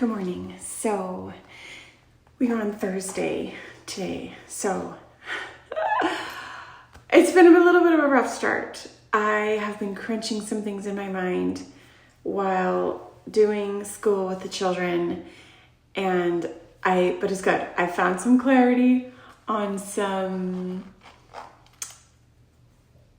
Good morning. So we are on Thursday today. So it's been a little bit of a rough start. I have been crunching some things in my mind while doing school with the children, but it's good. I found some clarity on some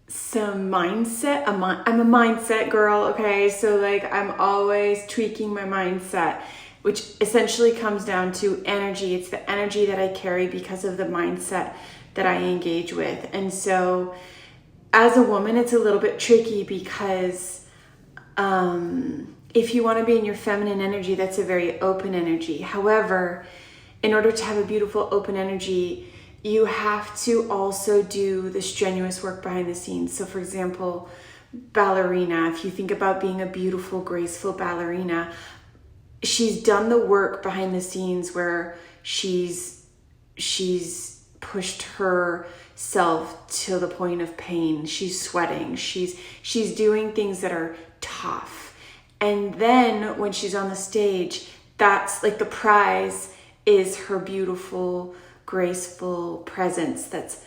mindset. I'm a mindset girl, okay? So I'm always tweaking my mindset, which essentially comes down to energy. It's the energy that I carry because of the mindset that I engage with. And so as a woman, it's a little bit tricky because if you want to be in your feminine energy, that's a very open energy. However, in order to have a beautiful open energy, you have to also do the strenuous work behind the scenes. So for example, ballerina, if you think about being a beautiful, graceful ballerina, she's done the work behind the scenes where she's pushed herself to the point of pain. She's sweating. She's doing things that are tough. And then when she's on the stage, that's like the prize is her beautiful, graceful presence that's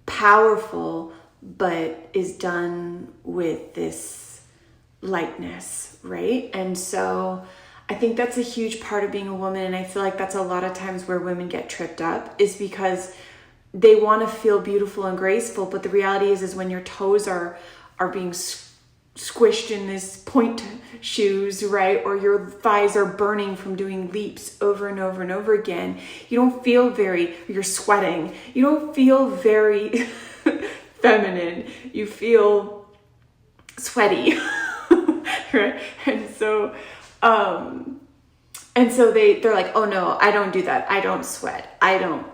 powerful, but is done with this lightness, right? And so I think that's a huge part of being a woman. And I feel like that's a lot of times where women get tripped up, is because they want to feel beautiful and graceful. But the reality is when your toes are being squished in this point shoes, right? Or your thighs are burning from doing leaps over and over and over again. You're sweating. You don't feel very feminine. You feel sweaty, right? And so they're like, oh no, I don't do that. I don't sweat. I don't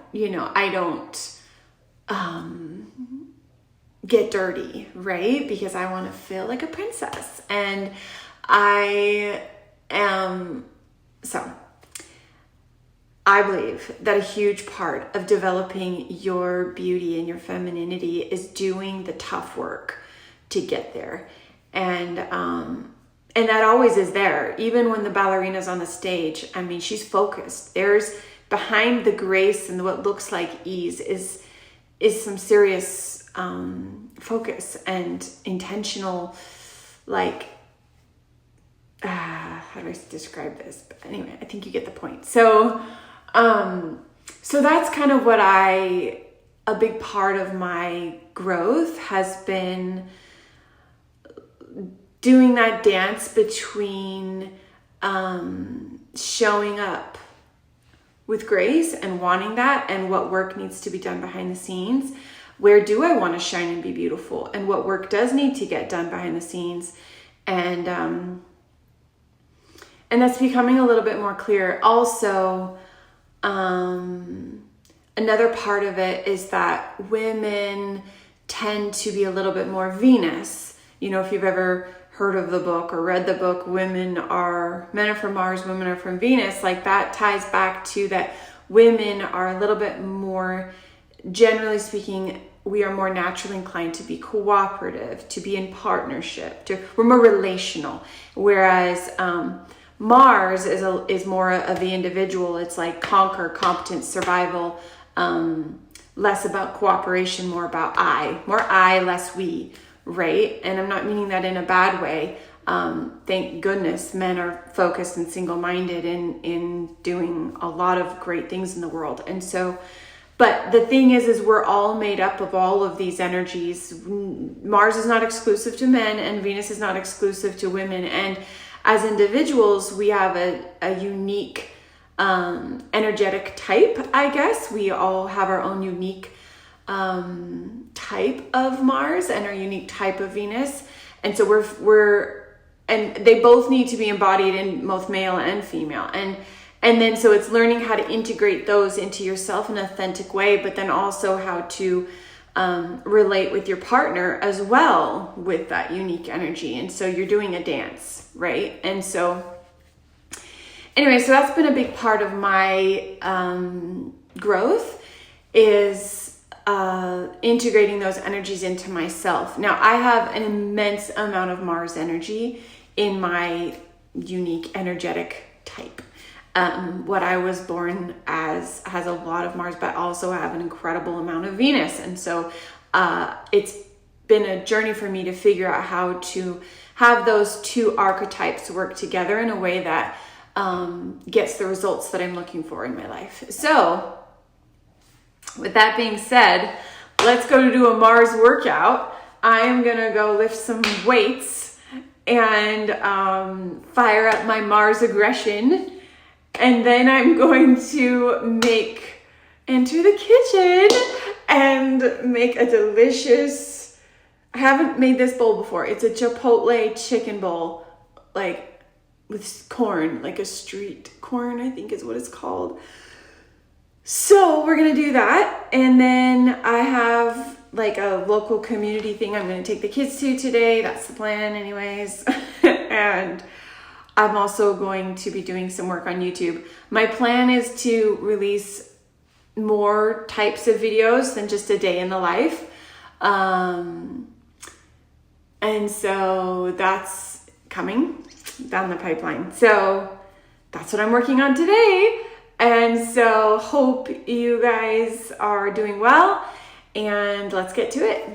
get dirty, right? Because I want to feel like a princess. And I believe that a huge part of developing your beauty and your femininity is doing the tough work to get there. And that always is there. Even when the ballerina's on the stage, I mean, she's focused. There's behind the grace and what looks like ease is some serious focus and intentional, how do I describe this? But anyway, I think you get the point. So that's kind of a big part of my growth has been doing that dance between showing up with grace and wanting that, and what work needs to be done behind the scenes. Where do I want to shine and be beautiful? And what work does need to get done behind the scenes? And that's becoming a little bit more clear. Also, another part of it is that women tend to be a little bit more Venus. You know, if you've ever heard of the book or read the book, men are from Mars, women are from Venus, like that ties back to that women are a little bit more, generally speaking, we are more naturally inclined to be cooperative, to be in partnership, we're more relational. Whereas Mars is more of the individual. It's like conquer, competence, survival, less about cooperation, more about more I, less we, right? And I'm not meaning that in a bad way. Thank goodness men are focused and single-minded in doing a lot of great things in the world. And so, but the thing is we're all made up of all of these energies. Mars is not exclusive to men and Venus is not exclusive to women. And as individuals, we have a unique energetic type, I guess. We all have our own unique type of Mars and our unique type of Venus. And so and they both need to be embodied in both male and female. And then so it's learning how to integrate those into yourself in an authentic way, but then also how to relate with your partner as well with that unique energy. And so you're doing a dance, right? And so anyway, so that's been a big part of my growth, is integrating those energies into myself. Now, I have an immense amount of Mars energy in my unique energetic type. What I was born as has a lot of Mars, but also have an incredible amount of Venus. And so it's been a journey for me to figure out how to have those two archetypes work together in a way that gets the results that I'm looking for in my life. So with that being said, let's go to do a Mars workout. I am gonna go lift some weights and fire up my Mars aggression. And then I'm going to enter the kitchen and make a delicious, I haven't made this bowl before. It's a Chipotle chicken bowl, like with corn, like a street corn, I think is what it's called. So we're gonna do that. And then I have like a local community thing I'm gonna take the kids to today. That's the plan anyways. And I'm also going to be doing some work on YouTube. My plan is to release more types of videos than just a day in the life. And so that's coming down the pipeline. So that's what I'm working on today. And so hope you guys are doing well, and let's get to it.